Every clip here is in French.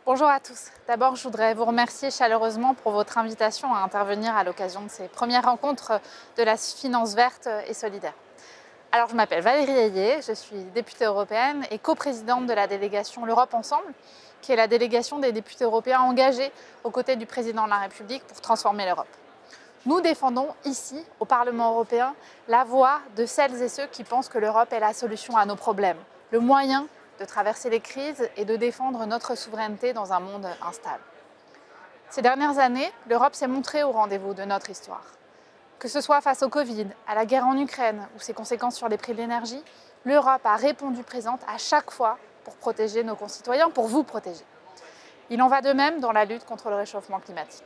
Bonjour à tous. D'abord, je voudrais vous remercier chaleureusement pour votre invitation à intervenir à l'occasion de ces premières rencontres de la finance verte et solidaire. Alors, je m'appelle Valérie Ayé, je suis députée européenne et coprésidente de la délégation L'Europe Ensemble, qui est la délégation des députés européens engagés aux côtés du président de la République pour transformer l'Europe. Nous défendons ici, au Parlement européen, la voix de celles et ceux qui pensent que l'Europe est la solution à nos problèmes, le moyen de traverser les crises et de défendre notre souveraineté dans un monde instable. Ces dernières années, l'Europe s'est montrée au rendez-vous de notre histoire. Que ce soit face au Covid, à la guerre en Ukraine ou ses conséquences sur les prix de l'énergie, l'Europe a répondu présente à chaque fois pour protéger nos concitoyens, pour vous protéger. Il en va de même dans la lutte contre le réchauffement climatique.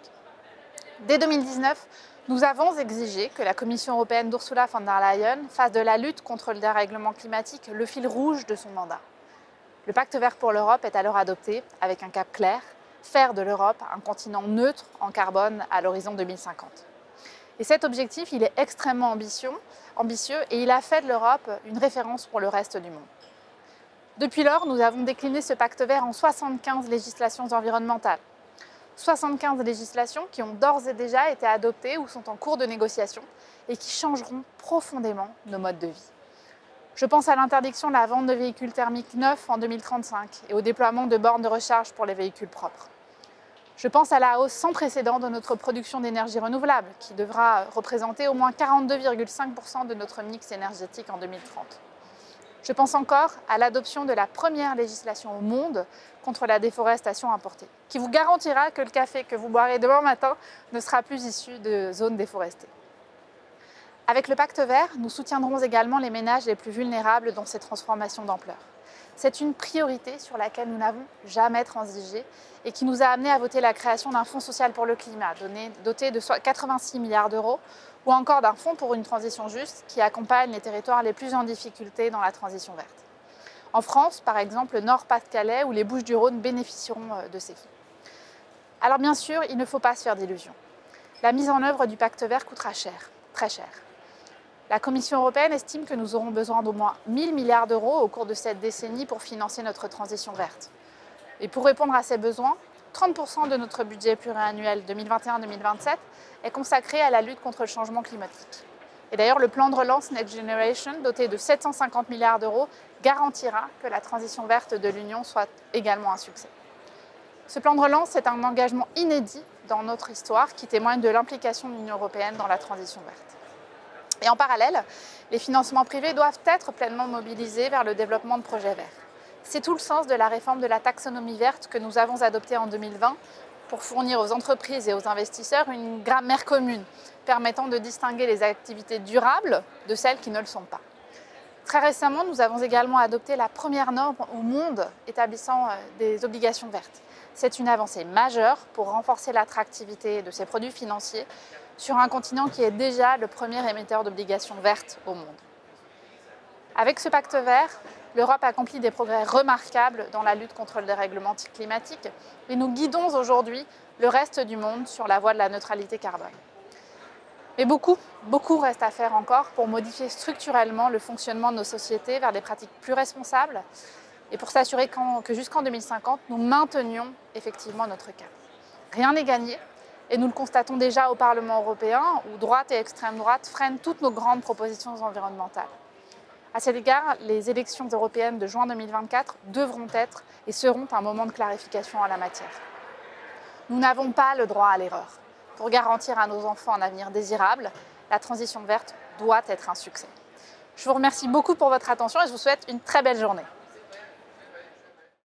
Dès 2019, nous avons exigé que la Commission européenne d'Ursula von der Leyen fasse de la lutte contre le dérèglement climatique le fil rouge de son mandat. Le pacte vert pour l'Europe est alors adopté avec un cap clair, faire de l'Europe un continent neutre en carbone à l'horizon 2050. Et cet objectif, il est extrêmement ambitieux et il a fait de l'Europe une référence pour le reste du monde. Depuis lors, nous avons décliné ce pacte vert en 75 législations environnementales. 75 législations qui ont d'ores et déjà été adoptées ou sont en cours de négociation et qui changeront profondément nos modes de vie. Je pense à l'interdiction de la vente de véhicules thermiques neufs en 2035 et au déploiement de bornes de recharge pour les véhicules propres. Je pense à la hausse sans précédent de notre production d'énergie renouvelable, qui devra représenter au moins 42,5% de notre mix énergétique en 2030. Je pense encore à l'adoption de la première législation au monde contre la déforestation importée, qui vous garantira que le café que vous boirez demain matin ne sera plus issu de zones déforestées. Avec le pacte vert, nous soutiendrons également les ménages les plus vulnérables dans ces transformations d'ampleur. C'est une priorité sur laquelle nous n'avons jamais transigé et qui nous a amené à voter la création d'un fonds social pour le climat, doté de 86 milliards d'euros, ou encore d'un fonds pour une transition juste qui accompagne les territoires les plus en difficulté dans la transition verte. En France, par exemple, le Nord-Pas-de-Calais ou les Bouches-du-Rhône bénéficieront de ces fonds. Alors bien sûr, il ne faut pas se faire d'illusions. La mise en œuvre du pacte vert coûtera cher, très cher. La Commission européenne estime que nous aurons besoin d'au moins 1 000 milliards d'euros au cours de cette décennie pour financer notre transition verte. Et pour répondre à ces besoins, 30% de notre budget pluriannuel 2021-2027 est consacré à la lutte contre le changement climatique. Et d'ailleurs, le plan de relance Next Generation, doté de 750 milliards d'euros, garantira que la transition verte de l'Union soit également un succès. Ce plan de relance est un engagement inédit dans notre histoire qui témoigne de l'implication de l'Union européenne dans la transition verte. Et en parallèle, les financements privés doivent être pleinement mobilisés vers le développement de projets verts. C'est tout le sens de la réforme de la taxonomie verte que nous avons adoptée en 2020 pour fournir aux entreprises et aux investisseurs une grammaire commune permettant de distinguer les activités durables de celles qui ne le sont pas. Très récemment, nous avons également adopté la première norme au monde établissant des obligations vertes. C'est une avancée majeure pour renforcer l'attractivité de ces produits financiers sur un continent qui est déjà le premier émetteur d'obligations vertes au monde. Avec ce pacte vert, l'Europe accomplit des progrès remarquables dans la lutte contre le dérèglement climatique et nous guidons aujourd'hui le reste du monde sur la voie de la neutralité carbone. Mais beaucoup reste à faire encore pour modifier structurellement le fonctionnement de nos sociétés vers des pratiques plus responsables et pour s'assurer que jusqu'en 2050, nous maintenions effectivement notre cap. Rien n'est gagné. Et nous le constatons déjà au Parlement européen, où droite et extrême droite freinent toutes nos grandes propositions environnementales. À cet égard, les élections européennes de juin 2024 devront être et seront un moment de clarification en la matière. Nous n'avons pas le droit à l'erreur. Pour garantir à nos enfants un avenir désirable, la transition verte doit être un succès. Je vous remercie beaucoup pour votre attention et je vous souhaite une très belle journée.